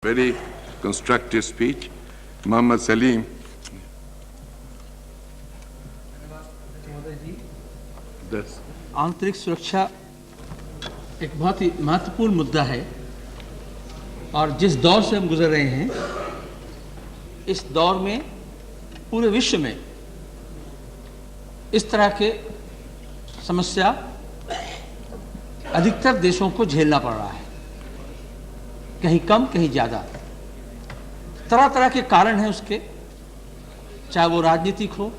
Very constructive speech. Mohammad Salim. आंतरिक सुरक्षा एक बहुत ही महत्वपूर्ण मुद्दा है और जिस दौर से हम गुजर रहे हैं इस दौर में पूरे विश्व में इस तरह के समस्या अधिकतर देशों को झेलना पड़ रहा है, कहीं कम कहीं ज़्यादा। तरह तरह के कारण हैं उसके, चाहे वो राजनीतिक हो,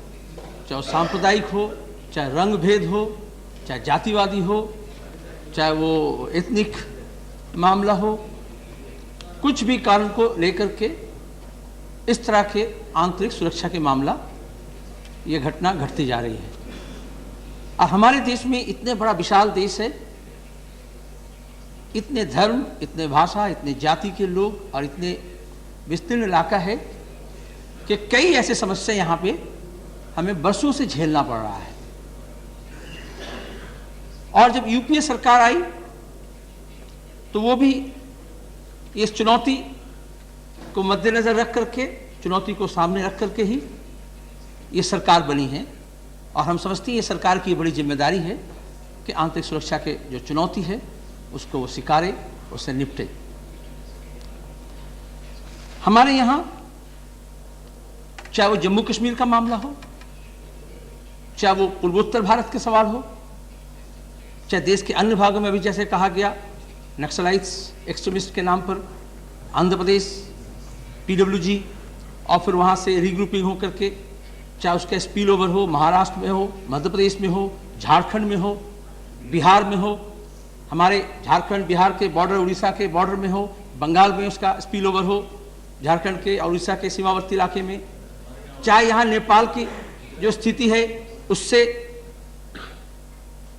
चाहे वो सांप्रदायिक हो, चाहे रंग भेद हो, चाहे जातिवादी हो, चाहे वो एथनिक मामला हो, कुछ भी कारण को लेकर के इस तरह के आंतरिक सुरक्षा के मामला ये घटना घटती जा रही है। और हमारे देश में इतने बड़ा विशाल देश है, इतने धर्म, इतने भाषा, इतने जाति के लोग और इतने विस्तीर्ण इलाका है कि कई ऐसे समस्या यहाँ पे हमें बरसों से झेलना पड़ रहा है। और जब यूपीए सरकार आई तो वो भी इस चुनौती को मद्देनजर रख करके, चुनौती को सामने रख करके ही ये सरकार बनी है। और हम समझते हैं ये सरकार की बड़ी जिम्मेदारी है कि आंतरिक सुरक्षा के जो चुनौती है उसको वो स्वीकारे, उससे निपटे। हमारे यहाँ चाहे वो जम्मू कश्मीर का मामला हो, चाहे वो पूर्वोत्तर भारत के सवाल हो, चाहे देश के अन्य भागों में अभी जैसे कहा गया नक्सलाइट्स एक्सट्रीमिस्ट के नाम पर आंध्र प्रदेश PWG और फिर वहाँ से रीग्रुपिंग हो करके, चाहे उसका स्पिल ओवर हो महाराष्ट्र में हो, मध्य प्रदेश में हो, झारखंड में हो, बिहार में हो, हमारे झारखंड बिहार के बॉर्डर, उड़ीसा के बॉर्डर में हो, बंगाल में उसका स्पिल ओवर हो, झारखंड के और उड़ीसा के सीमावर्ती इलाके में, चाहे यहाँ नेपाल की जो स्थिति है उससे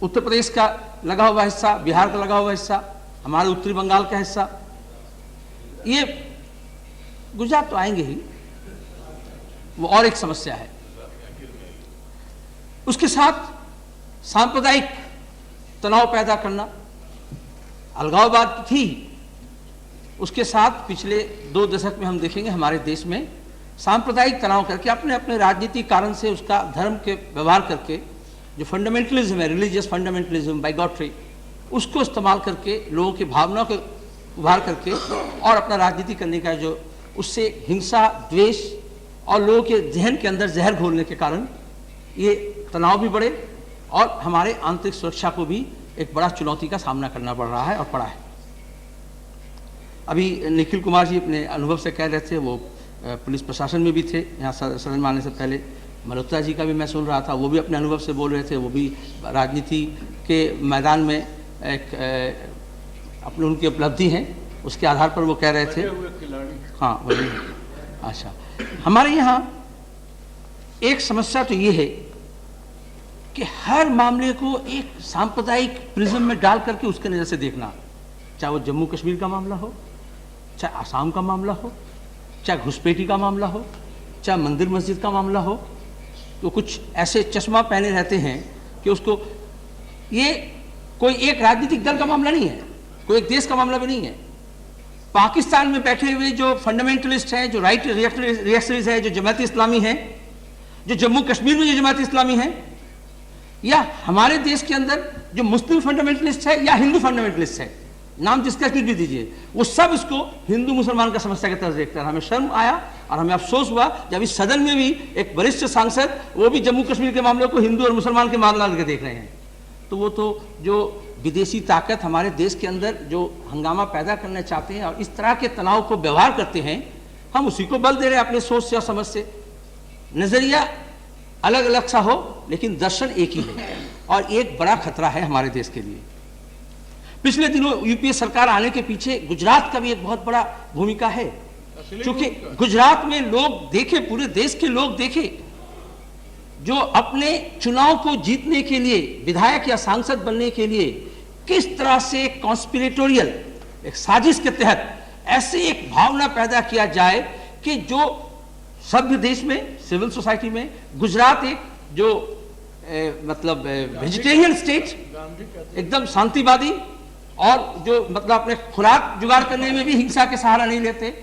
उत्तर प्रदेश का लगा हुआ हिस्सा, बिहार का लगा हुआ हिस्सा, हमारे उत्तरी बंगाल का हिस्सा, ये गुजरात तो आएंगे ही, वो और एक समस्या है। उसके साथ सांप्रदायिक तनाव पैदा करना, अलगाववाद थी, उसके साथ पिछले 2 दशक में हम देखेंगे हमारे देश में सांप्रदायिक तनाव करके अपने अपने राजनीतिक कारण से उसका धर्म के व्यवहार करके जो फंडामेंटलिज्म है, रिलीजियस फंडामेंटलिज्म, बाइगॉट्री, उसको इस्तेमाल करके लोगों की भावनाओं को उभार करके और अपना राजनीति करने का जो उससे हिंसा, द्वेष और लोगों के जहन के अंदर जहर घोलने के कारण ये तनाव भी बढ़े और हमारे आंतरिक सुरक्षा को भी एक बड़ा चुनौती का सामना करना पड़ रहा है और पड़ा है। अभी निखिल कुमार जी अपने अनुभव से कह रहे थे, वो पुलिस प्रशासन में भी थे, यहाँ सदन में आने से पहले मल्होत्रा जी का भी मैं सुन रहा था, वो भी अपने अनुभव से बोल रहे थे, वो भी राजनीति के मैदान में एक अपनी उनकी उपलब्धि हैं, उसके आधार पर वो कह रहे थे। हाँ वही। अच्छा, हमारे यहाँ एक समस्या तो ये है कि हर मामले को एक सांप्रदायिक प्रिज्म में डाल करके उसके नज़र से देखना, चाहे वो जम्मू कश्मीर का मामला हो, चाहे आसाम का मामला हो, चाहे घुसपैठी का मामला हो, चाहे मंदिर मस्जिद का मामला हो, तो कुछ ऐसे चश्मा पहने रहते हैं कि उसको, ये कोई एक राजनीतिक दल का मामला नहीं है, कोई एक देश का मामला भी नहीं है। पाकिस्तान में बैठे हुए जो फंडामेंटलिस्ट हैं, जो राइट रिएक्शनरीज हैं, जो जमात इस्लामी हैं, जो जम्मू कश्मीर में जो जमात इस्लामी है, या हमारे देश के अंदर जो मुस्लिम फंडामेंटलिस्ट है या हिंदू फंडामेंटलिस्ट है, नाम जिसका कुछ भी दीजिए, वो सब इसको हिंदू मुसलमान का समस्या की तरह देखते हैं। हमें शर्म आया और हमें अफसोस हुआ जब इस सदन में भी एक वरिष्ठ सांसद वो भी जम्मू कश्मीर के मामले को हिंदू और मुसलमान के मामला करके देख रहे हैं। तो वो तो जो विदेशी ताकत हमारे देश के अंदर जो हंगामा पैदा करना चाहते हैं और इस तरह के तनाव को व्यवहार करते हैं, हम उसी को बल दे रहे हैं अपने सोच से और समझ से। नजरिया अलग अलग सा हो लेकिन दर्शन एक ही है और एक बड़ा खतरा है हमारे देश के लिए। पिछले दिनों यूपीए सरकार आने के पीछे गुजरात का भी एक बहुत बड़ा भूमिका है, क्योंकि गुजरात में लोग देखे, पूरे देश के लोग देखे, जो अपने चुनाव को जीतने के लिए, विधायक या सांसद बनने के लिए किस तरह से कॉन्स्पिरेटोरियल एक साजिश के तहत ऐसे एक भावना पैदा किया जाए कि जो सभ्य देश में, सिविल सोसाइटी में, गुजरात एक जो मतलब वेजिटेरियन स्टेट, एकदम शांतिवादी, और जो मतलब अपने खुराक जुगाड़ करने में भी हिंसा के सहारा नहीं लेते,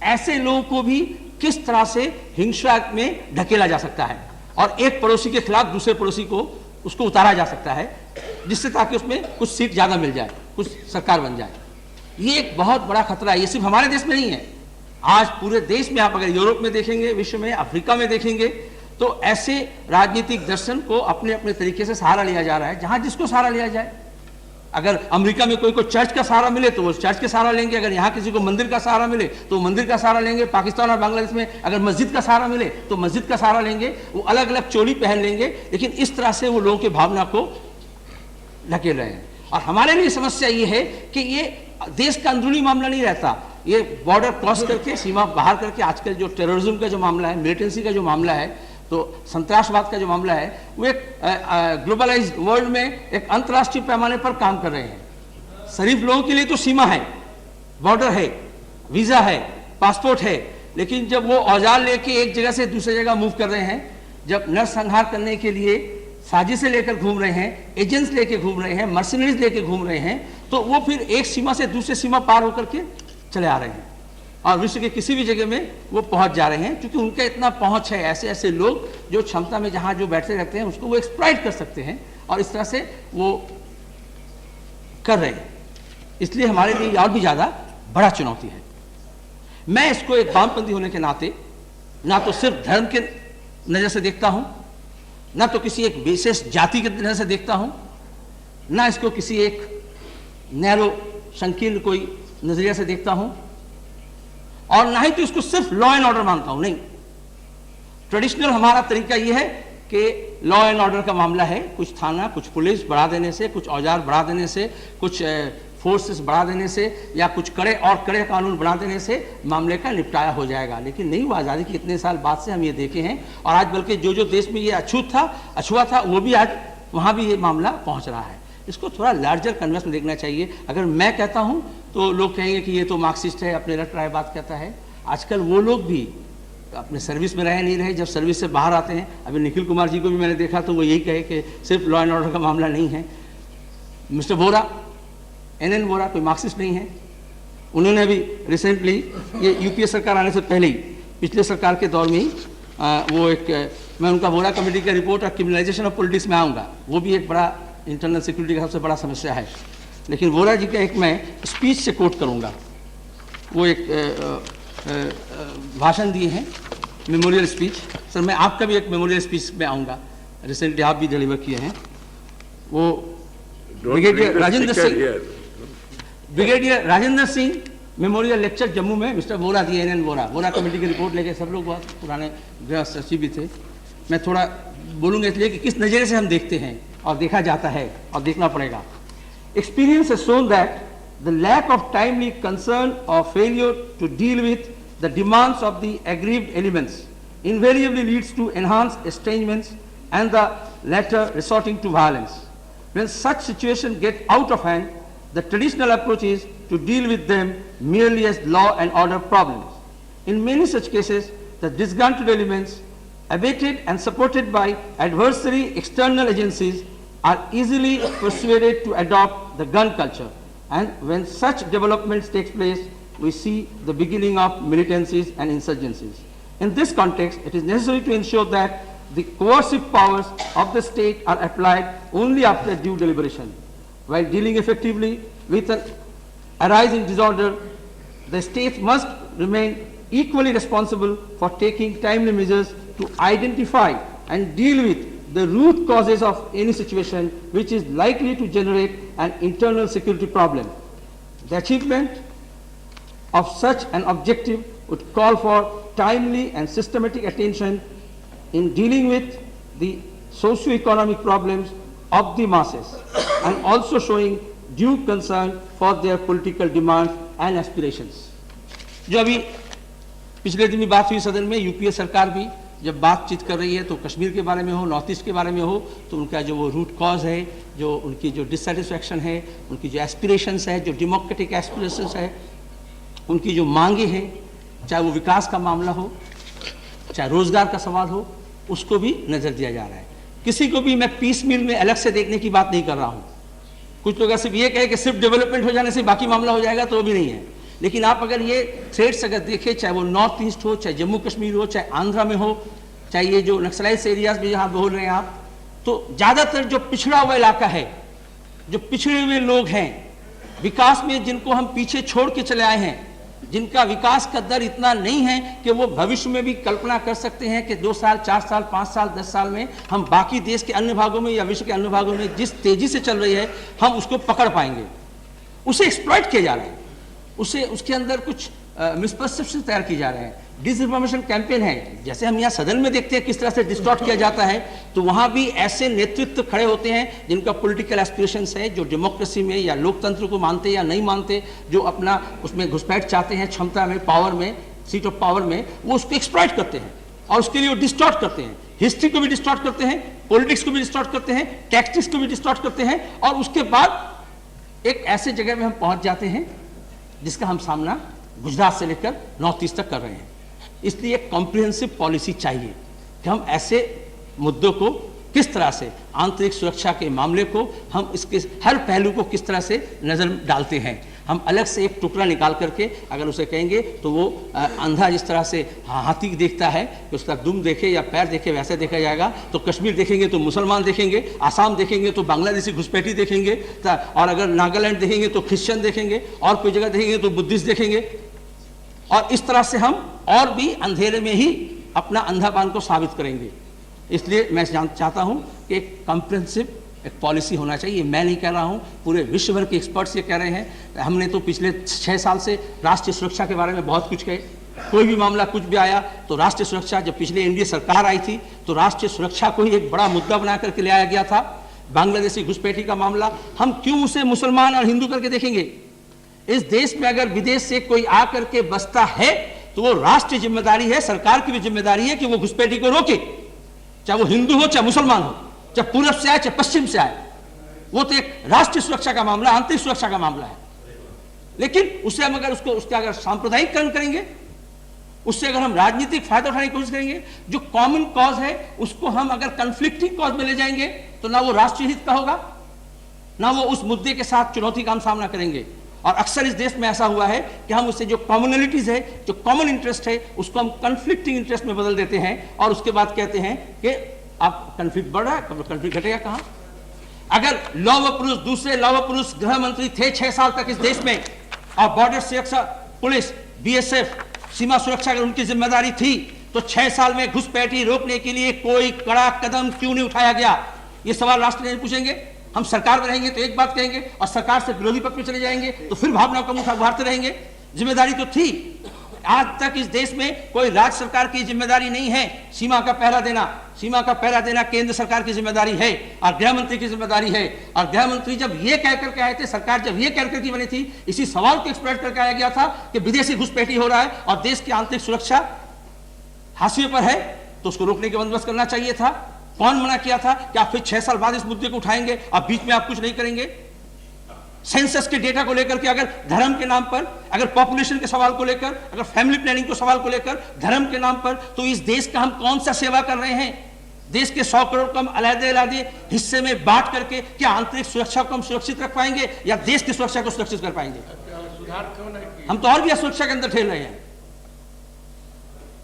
ऐसे लोगों को भी किस तरह से हिंसा में ढकेला जा सकता है और एक पड़ोसी के खिलाफ दूसरे पड़ोसी को उसको उतारा जा सकता है, जिससे ताकि उसमें कुछ सीट ज़्यादा मिल जाए, कुछ सरकार बन जाए। ये एक बहुत बड़ा खतरा है। ये सिर्फ हमारे देश में नहीं है, आज पूरे देश में, आप अगर यूरोप में देखेंगे, विश्व में, अफ्रीका में देखेंगे, तो ऐसे राजनीतिक दर्शन को अपने अपने तरीके से सहारा लिया जा रहा है, जहां जिसको सहारा लिया जाए। अगर अमेरिका में कोई को चर्च का सहारा मिले तो वो चर्च के सहारा लेंगे, अगर यहाँ किसी को मंदिर का सहारा मिले तो मंदिर का सहारा लेंगे। पाकिस्तान और बांग्लादेश में अगर मस्जिद का सहारा मिले तो मस्जिद का सहारा लेंगे। वो अलग अलग चोली पहन लेंगे, लेकिन इस तरह से वो लोगों की भावना को ढकेल रहे हैं। और हमारे लिए समस्या ये है कि ये देश का अंदरूनी मामला नहीं रहता, ये बॉर्डर क्रॉस करके, सीमा बाहर करके, आजकल जो टेररिज्म का जो मामला है, मिलिटेंसी का जो मामला है, तो संतरासवाद का जो मामला है, वो एक ग्लोबलाइज्ड वर्ल्ड में एक अंतर्राष्ट्रीय पैमाने पर काम कर रहे हैं। शरीफ लोगों के लिए तो सीमा है, बॉर्डर है, वीजा है, पासपोर्ट है, लेकिन जब वो औजार लेके एक जगह से दूसरी जगह मूव कर रहे हैं, जब नरसंहार करने के लिए साजिशें लेकर घूम रहे हैं, एजेंट्स लेके घूम रहे हैं, मर्सिनरीज लेके घूम रहे हैं, तो वो फिर एक सीमा से दूसरी सीमा पार होकर के चले आ रहे हैं और विश्व के किसी भी जगह में वो पहुंच जा रहे हैं, क्योंकि उनका इतना पहुंच है। ऐसे ऐसे लोग जो क्षमता में जहां जो बैठे रहते हैं उसको वो एक्सप्लॉइट कर सकते हैं और इस तरह से वो कर रहे हैं। इसलिए हमारे लिए और भी ज्यादा बड़ा चुनौती है। मैं इसको एक वामपंथी होने के नाते ना तो सिर्फ धर्म के नजर से देखता हूं, ना तो किसी एक विशेष जाति के नजर से देखता हूं, ना इसको किसी एक नैरो संकीर्ण कोई नजरिया से देखता हूं, और ना ही तो इसको सिर्फ लॉ एंड ऑर्डर मानता हूं। नहीं, ट्रेडिशनल हमारा तरीका यह है कि लॉ एंड ऑर्डर का मामला है, कुछ थाना, कुछ पुलिस बढ़ा देने से, कुछ औजार बढ़ा देने से, कुछ फोर्सेस बढ़ा देने से, या कुछ कड़े और कड़े कानून बना देने से मामले का निपटारा हो जाएगा। लेकिन नहीं, वो आज़ादी के इतने साल बाद से हम ये देखे हैं, और आज बल्कि जो जो देश में ये अछूता था वो भी आज वहाँ भी ये मामला पहुँच रहा है। इसको थोड़ा लार्जर कन्वेंस में देखना चाहिए। अगर मैं कहता हूँ तो लोग कहेंगे कि ये तो मार्क्सिस्ट है, अपने रट राय बात कहता है। आजकल वो लोग भी अपने सर्विस में रहे नहीं रहे, जब सर्विस से बाहर आते हैं, अभी निखिल कुमार जी को भी मैंने देखा तो वो यही कहे कि सिर्फ लॉ एंड ऑर्डर का मामला नहीं है। मिस्टर वोरा, NN वोरा कोई मार्क्सिस्ट नहीं है। उन्होंने भी रिसेंटली, ये यूपीए सरकार आने से पहले ही, पिछले सरकार के दौर में ही वो एक, मैं उनका वोरा कमेटी का रिपोर्ट और क्रिमिनलाइजेशन ऑफ पॉलिटिक्स में आऊँगा, वो भी एक बड़ा इंटरनल सिक्योरिटी का सबसे बड़ा समस्या है। लेकिन वोरा जी का एक मैं स्पीच से कोट करूंगा। वो एक भाषण दिए हैं, मेमोरियल स्पीच। सर, मैं आपका भी एक मेमोरियल स्पीच में आऊँगा, रिसेंटली आप भी डिलीवर किए हैं। वो brigadier Rajendra Singh memorial lecture Jammu में मिस्टर वोरा दिए, NN वोरा कमेटी की रिपोर्ट लेके सब लोग बहुत पुराने गृह सचिव भी थे। मैं थोड़ा बोलूँगा इसलिए कि किस नज़रिए से हम देखते हैं और देखा जाता है और देखना पड़ेगा। Experience has shown that the lack of timely concern or failure to deal with the demands of the aggrieved elements invariably leads to enhanced estrangements and the latter resorting to violence. When such situations get out of hand, the traditional approach is to deal with them merely as law and order problems. In many such cases, the disgruntled elements, abated and supported by adversary external agencies, are easily persuaded to adopt the gun culture, and when such developments take place, we see the beginning of militancies and insurgencies. In this context, it is necessary to ensure that the coercive powers of the state are applied only after due deliberation. While dealing effectively with an arising disorder, the states must remain equally responsible for taking timely measures to identify and deal with the root causes of any situation which is likely to generate an internal security problem. The achievement of such an objective would call for timely and systematic attention in dealing with the socio-economic problems of the masses and also showing due concern for their political demands and aspirations. जो अभी पिछले दिन भी बात हुई सदन में, UPA सरकार भी जब बातचीत कर रही है तो कश्मीर के बारे में हो, नॉर्थ ईस्ट के बारे में हो, तो उनका जो वो रूट कॉज है, जो उनकी जो डिससेटिस्फैक्शन है, उनकी जो एस्पिरेशंस है, जो डेमोक्रेटिक एस्पिरेशंस है, उनकी जो मांगे हैं, चाहे वो विकास का मामला हो, चाहे रोजगार का सवाल हो, उसको भी नज़र दिया जा रहा है। किसी को भी मैं पीस मील में अलग से देखने की बात नहीं कर रहा हूँ। कुछ लोग सिर्फ ये कहे कि सिर्फ डेवलपमेंट हो जाने से बाकी मामला हो जाएगा, तो वो भी नहीं है। लेकिन आप अगर ये थ्रेट्स अगर देखें, चाहे वो नॉर्थ ईस्ट हो, चाहे जम्मू कश्मीर हो, चाहे आंध्रा में हो, चाहे ये जो नक्सलाइज एरियाज में जहाँ बोल रहे हैं आप, तो ज़्यादातर जो पिछड़ा हुआ इलाका है, जो पिछड़े हुए लोग हैं, विकास में जिनको हम पीछे छोड़ के चले आए हैं, जिनका विकास का दर इतना नहीं है कि वो भविष्य में भी कल्पना कर सकते हैं कि 2 साल, 4 साल, 5 साल, 10 साल में हम बाकी देश के अन्य भागों में या विश्व के अन्य भागों में जिस तेजी से चल रही है हम उसको पकड़ पाएंगे, उसे एक्सप्लॉइट किए जा रहे हैं, उसके अंदर कुछ मिसपरसेप्शन तैयार किए जा रहे हैं, डिसइंफॉर्मेशन कैंपेन है। जैसे हम यहाँ सदन में देखते हैं किस तरह से डिस्टॉर्ट किया जाता है, तो वहाँ भी ऐसे नेतृत्व खड़े होते हैं जिनका पॉलिटिकल एस्पिरेशंस है, जो डेमोक्रेसी में या लोकतंत्र को मानते या नहीं मानते, जो अपना उसमें घुसपैठ चाहते हैं, क्षमता में, पावर में, सीट ऑफ पावर में, वो उसको एक्सप्लॉइट करते हैं और उसके लिए वो डिस्टॉर्ट करते हैं। हिस्ट्री को भी डिस्टॉर्ट करते हैं, पॉलिटिक्स को भी डिस्टॉर्ट करते हैं, टैक्टिक्स को भी डिस्टॉर्ट करते हैं, और उसके बाद एक ऐसे जगह में हम पहुंच जाते हैं जिसका हम सामना गुजरात से लेकर नॉर्थ ईस्ट तक कर रहे हैं। इसलिए एक कॉम्प्रिहेंसिव पॉलिसी चाहिए कि हम ऐसे मुद्दों को किस तरह से, आंतरिक सुरक्षा के मामले को हम इसके हर पहलू को किस तरह से नज़र डालते हैं। हम अलग से एक टुकड़ा निकाल करके अगर उसे कहेंगे तो वो अंधा जिस तरह से हाथी देखता है कि उसका दुम देखे या पैर देखे वैसे देखा जाएगा, तो कश्मीर देखेंगे तो मुसलमान देखेंगे, आसाम देखेंगे तो बांग्लादेशी घुसपैठी देखेंगे, और अगर नागालैंड देखेंगे तो क्रिश्चियन देखेंगे, और कोई जगह देखेंगे तो बुद्धिस्ट देखेंगे, और इस तरह से हम और भी अंधेरे में ही अपना अंधापन को साबित करेंगे। इसलिए मैं चाहता हूं कि एक कॉम्प्रिहेंसिव एक पॉलिसी होना चाहिए। मैं नहीं कह रहा हूं, पूरे विश्व भर के एक्सपर्ट्स ये कह रहे हैं। हमने तो पिछले 6 साल से राष्ट्रीय सुरक्षा के बारे में बहुत कुछ कहे, कोई भी मामला कुछ भी आया तो राष्ट्रीय सुरक्षा, जब पिछले एनडीए सरकार आई थी तो राष्ट्रीय सुरक्षा को ही एक बड़ा मुद्दा बना करके ले आया गया था। बांग्लादेशी घुसपैठी का मामला, हम क्यों उसे मुसलमान और हिंदू करके देखेंगे? इस देश में अगर विदेश से कोई आकर के बसता है तो वो राष्ट्रीय जिम्मेदारी है, सरकार की भी जिम्मेदारी है कि वो घुसपैठी को रोके, चाहे वो हिंदू हो, चाहे मुसलमान हो, चाहे पूरब से आए, चाहे पश्चिम से आए। वो तो एक राष्ट्रीय सुरक्षा का मामला, आंतरिक सुरक्षा का मामला है। लेकिन उसे हम अगर उसका अगर सांप्रदायिकरण करेंगे, उससे अगर हम राजनीतिक फायदा उठाने की कोशिश करेंगे, जो कॉमन कॉज है उसको हम अगर कंफ्लिक्टिंग कॉज में ले जाएंगे, तो ना वो राष्ट्रीय हित का होगा, ना वो उस मुद्दे के साथ चुनौती का हम सामना करेंगे। और अक्सर इस देश में ऐसा हुआ है कि हम उससे जो कॉमनलिटीज है, जो कॉमन इंटरेस्ट है, उसको हम कंफ्लिक्टिंग इंटरेस्ट में बदल देते हैं, और उसके बाद कहते हैं कि आप कंफ्लिक्ट बढ़ रहा है, कंफ्लिक्ट घटेगा कहां? अगर लौह पुरुष, दूसरे लौह पुरुष गृह मंत्री थे 6 साल तक इस देश में, और बॉर्डर सुरक्षा पुलिस, बीएसएफ, सीमा सुरक्षा अगर उनकी जिम्मेदारी थी, तो 6 साल में घुसपैठी रोकने के लिए कोई कड़ा कदम क्यों नहीं उठाया गया? ये सवाल राष्ट्रपति पूछेंगे। हम सरकार में रहेंगे तो एक बात कहेंगे, और सरकार से विरोधी पक्ष में चले जाएंगे तो फिर भावनाओं का मुंह उभारते रहेंगे। जिम्मेदारी तो थी। आज तक इस देश में कोई राज्य सरकार की जिम्मेदारी नहीं है सीमा का पहरा देना। सीमा का पहरा देना केंद्र सरकार की जिम्मेदारी है और गृह मंत्री की जिम्मेदारी है। और गृह मंत्री जब ये कह करके आए थे, सरकार जब ये कह करके बनी थी, इसी सवाल को एक्सप्रेस करके आया गया था कि विदेशी घुसपैठी हो रहा है और देश की आंतरिक सुरक्षा हाशिए पर है, तो उसको रोकने का बंदोबस्त करना चाहिए था। कौन मना किया था कि आप फिर 6 साल बाद इस मुद्दे को उठाएंगे और बीच में आप कुछ नहीं करेंगे? सेंसस के डेटा को लेकर के, अगर धर्म के नाम पर, अगर पॉपुलेशन के सवाल को लेकर, अगर फैमिली प्लानिंग को सवाल को लेकर, धर्म के नाम पर, तो इस देश का हम कौन सा सेवा कर रहे हैं? देश के 100 करोड़ को हम अलग-अलग हिस्से में बांट करके क्या आंतरिक सुरक्षा को हम सुरक्षित रख पाएंगे या देश की सुरक्षा को सुरक्षित कर पाएंगे? हम तो और भी असुरक्षा के अंदर ठेल रहे हैं।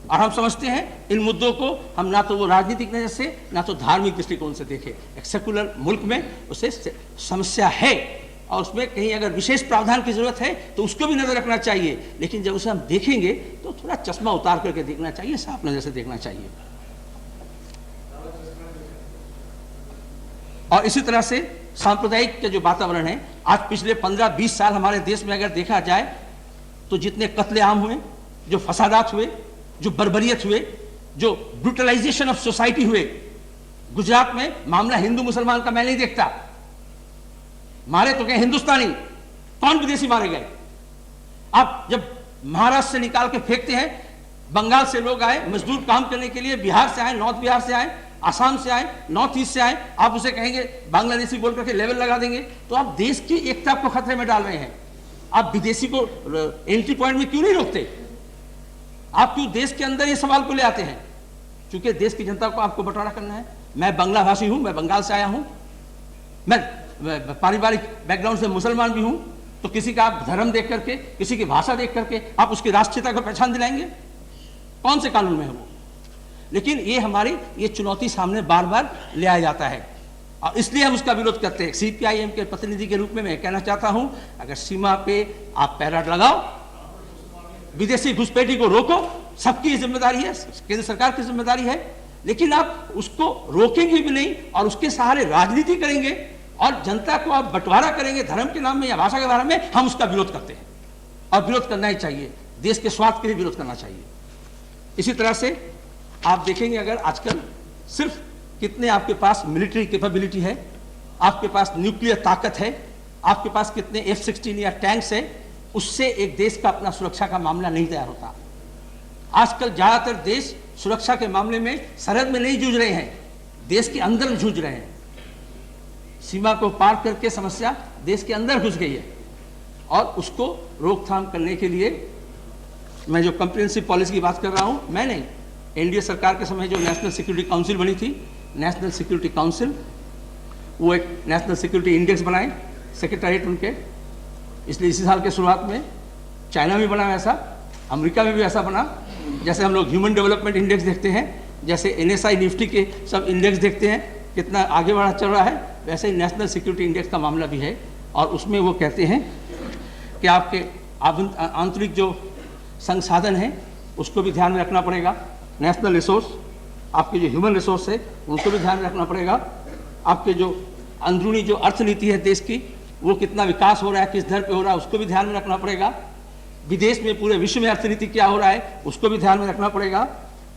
और हम समझते हैं इन मुद्दों को हम ना तो वो राजनीतिक नजर से, ना तो धार्मिक दृष्टिकोण से देखें। एक सेकुलर मुल्क में उसे समस्या है और उसमें कहीं अगर विशेष प्रावधान की जरूरत है तो उसको भी नजर रखना चाहिए, लेकिन जब उसे हम देखेंगे तो थोड़ा चश्मा उतार करके देखना चाहिए, साफ नजर से देखना चाहिए। और इसी तरह से सांप्रदायिक के जो वातावरण है, आज पिछले 15-20 साल हमारे देश में अगर देखा जाए तो जितने कत्लेआम हुए, जो फसादात हुए, जो बर्बरियत हुए, जो ब्रूटलाइजेशन ऑफ सोसाइटी हुए, गुजरात में मामला हिंदू मुसलमान का मैं नहीं देखता। मारे तो गए हिंदुस्तानी, कौन विदेशी मारे गए? आप जब महाराष्ट्र से निकाल के फेंकते हैं, बंगाल से लोग आए मजदूर काम करने के लिए, बिहार से आए, नॉर्थ बिहार से आए, आसाम से आए, नॉर्थ ईस्ट से आए, आप उसे कहेंगे बांग्लादेशी बोल करके लेवल लगा देंगे, तो आप देश की एकता को खतरे में डाल रहे हैं। आप विदेशी को एंट्री पॉइंट में क्यों नहीं रोकते? आप क्यों देश के अंदर ये सवाल को ले आते हैं? क्योंकि देश की जनता को आपको बंटवारा करना है। मैं बांग्ला भाषी हूं, मैं बंगाल से आया हूं, मैं पारिवारिक बैकग्राउंड से मुसलमान भी हूं, तो किसी का आप धर्म देख करके, किसी की भाषा देख करके आप उसकी राष्ट्रीयता को पहचान दिलाएंगे? कौन से कानून में है वो? लेकिन ये हमारी ये चुनौती सामने बार बार ले आया जाता है और इसलिए हम उसका विरोध करते हैं। सीपीआईएम के प्रतिनिधि के रूप में मैं कहना चाहता हूं, अगर सीमा पे आप पैरा लगाओ, विदेशी घुसपैठी को रोको, सबकी जिम्मेदारी है, केंद्र सरकार की जिम्मेदारी है, लेकिन आप उसको रोकेंगे भी नहीं और उसके सहारे राजनीति करेंगे और जनता को आप बंटवारा करेंगे धर्म के नाम में या भाषा के बारे में, हम उसका विरोध करते हैं और विरोध करना ही चाहिए। देश के स्वार्थ के लिए विरोध करना चाहिए। इसी तरह से आप देखेंगे, अगर आजकल सिर्फ कितने आपके पास मिलिट्री कैपेबिलिटी है, आपके पास न्यूक्लियर ताकत है, आपके पास कितने F-16 या टैंक्स है, उससे एक देश का अपना सुरक्षा का मामला नहीं तैयार होता। आजकल ज्यादातर देश सुरक्षा के मामले में सरहद में नहीं जूझ रहे हैं, देश के अंदर जूझ रहे हैं। सीमा को पार करके समस्या देश के अंदर घुस गई है और उसको रोकथाम करने के लिए मैं जो कम्प्रिहेंसिव पॉलिसी की बात कर रहा हूं, मैं नहीं, एनडीए सरकार के समय जो नेशनल सिक्योरिटी काउंसिल बनी थी, नेशनल सिक्योरिटी काउंसिल, वो एक नेशनल सिक्योरिटी इंडेक्स बनाए सेक्रेटरीट उनके, इसलिए इसी साल के शुरुआत में चाइना में बना ऐसा, अमेरिका में भी ऐसा बना। जैसे हम लोग ह्यूमन डेवलपमेंट इंडेक्स देखते हैं, जैसे NSI निफ्टी के सब इंडेक्स देखते हैं कितना आगे बढ़ा चल रहा है, वैसे ही नेशनल सिक्योरिटी इंडेक्स का मामला भी है और उसमें वो कहते हैं कि आपके आंतरिक जो संसाधन है उसको भी ध्यान में रखना पड़ेगा, नेशनल रिसोर्स, आपके जो ह्यूमन रिसोर्स है उनको भी ध्यान में रखना पड़ेगा, आपके जो अंदरूनी जो अर्थनीति है देश की वो कितना विकास हो रहा है, किस दर पे हो रहा है, उसको भी ध्यान में रखना पड़ेगा, विदेश में पूरे विश्व में अर्थनीति क्या हो रहा है उसको भी ध्यान में रखना पड़ेगा,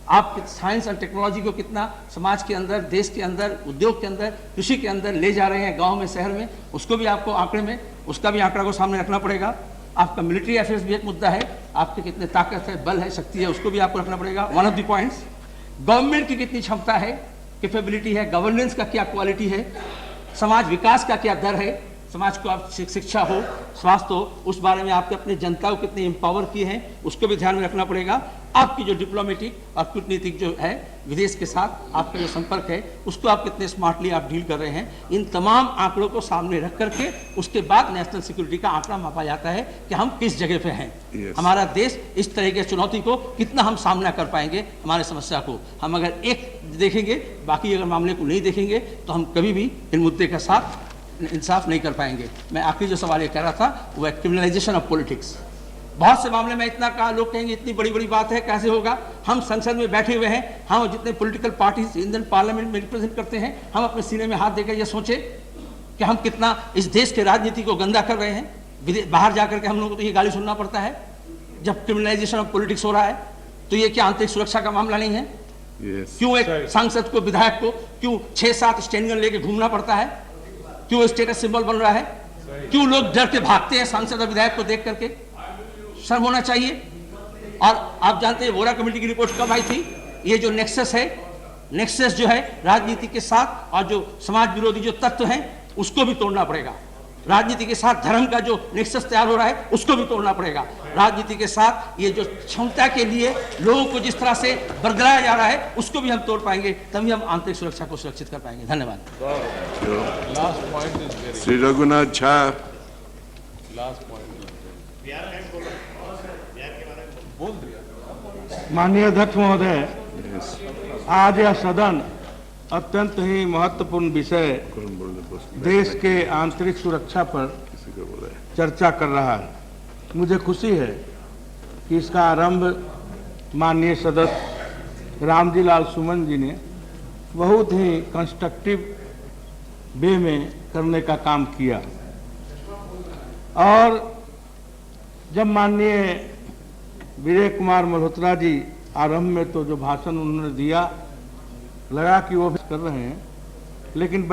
आप साइंस और टेक्नोलॉजी को कितना समाज के अंदर, देश के अंदर, उद्योग के अंदर, कृषि के अंदर ले जा रहे हैं, गाँव में, शहर में, उसको भी आपको आंकड़े में, उसका भी आंकड़ा को सामने रखना पड़ेगा। आपका मिलिट्री अफेयर्स भी एक मुद्दा है, आपके कितने ताकत है, बल है, शक्ति है, उसको भी आपको रखना पड़ेगा। One of the points, government की कितनी क्षमता है, कैपेबिलिटी है, गवर्नेंस का क्या क्वालिटी है, समाज विकास का क्या दर है, समाज को आप शिक्षा हो, स्वास्थ्य हो, उस बारे में आपके अपने जनता को कितने एम्पावर किए हैं उसको भी ध्यान में रखना पड़ेगा। आपकी जो डिप्लोमेटिक और कूटनीतिक जो है विदेश के साथ आपका जो संपर्क है उसको आप कितने स्मार्टली आप डील कर रहे हैं, इन तमाम आंकड़ों को सामने रख करके उसके बाद नेशनल सिक्योरिटी का आंकड़ा मापा जाता है कि हम किस जगह पे हैं। Yes. हमारा देश इस तरह की चुनौती को कितना हम सामना कर पाएंगे, हमारे समस्या को हम अगर एक देखेंगे, बाकी अगर मामले को नहीं देखेंगे तो हम कभी भी इन मुद्दे के साथ इंसाफ नहीं कर पाएंगे। मैं आखिरी जो सवाल ये कह रहा था वो है क्रिमिनलाइजेशन ऑफ पॉलिटिक्स। बहुत से मामले में इतना कहा, लोग कहेंगे इतनी बड़ी बड़ी बात है, कैसे होगा? हम संसद में बैठे हुए हैं, हम जितने पॉलिटिकल पार्टीज इंडियन पार्लियामेंट में रिप्रेजेंट करते हैं, हम अपने सीने में हाथ देकर ये सोचे कि हम कितना इस देश के राजनीति को गंदा कर रहे हैं। बाहर जाकर के हम लोगों को तो ये गाली सुनना पड़ता है जब क्रिमिनलाइजेशन ऑफ पॉलिटिक्स हो रहा है, तो ये क्या आंतरिक सुरक्षा का मामला नहीं है? क्यों एक सांसद को, विधायक को क्यों 6-7 स्टैंड गन लेके घूमना पड़ता है? क्यों स्टेटस सिंबल बन रहा है? क्यों लोग डर के भागते हैं सांसद और विधायक को देख करके? शर्म होना चाहिए। और आप जानते हैं वोरा कमेटी की रिपोर्ट कब आई थी? ये जो नेक्सस है, नेक्सस जो है राजनीति के साथ और जो समाज विरोधी जो तत्व हैं उसको भी तोड़ना पड़ेगा। राजनीति के साथ धर्म का जो नेक्सस तैयार हो रहा है उसको भी तोड़ना पड़ेगा। राजनीति के साथ ये जो क्षमता के लिए लोगों को जिस तरह से बरगलाया जा रहा है उसको भी हम तोड़ पाएंगे, तभी हम आंतरिक सुरक्षा को सुरक्षित कर पाएंगे। धन्यवाद। श्री रघुनाथ झा। माननीय अध्यक्ष महोदय, आज यह सदन अत्यंत ही महत्वपूर्ण विषय देश के आंतरिक सुरक्षा पर चर्चा कर रहा है। मुझे खुशी है कि इसका आरंभ माननीय सदस्य रामजी लाल सुमन जी ने बहुत ही कंस्ट्रक्टिव वे में करने का काम किया। और जब माननीय विजय कुमार मल्होत्रा जी आरंभ में तो जो भाषण उन्होंने दिया, लगा कि वो कर रहे हैं, लेकिन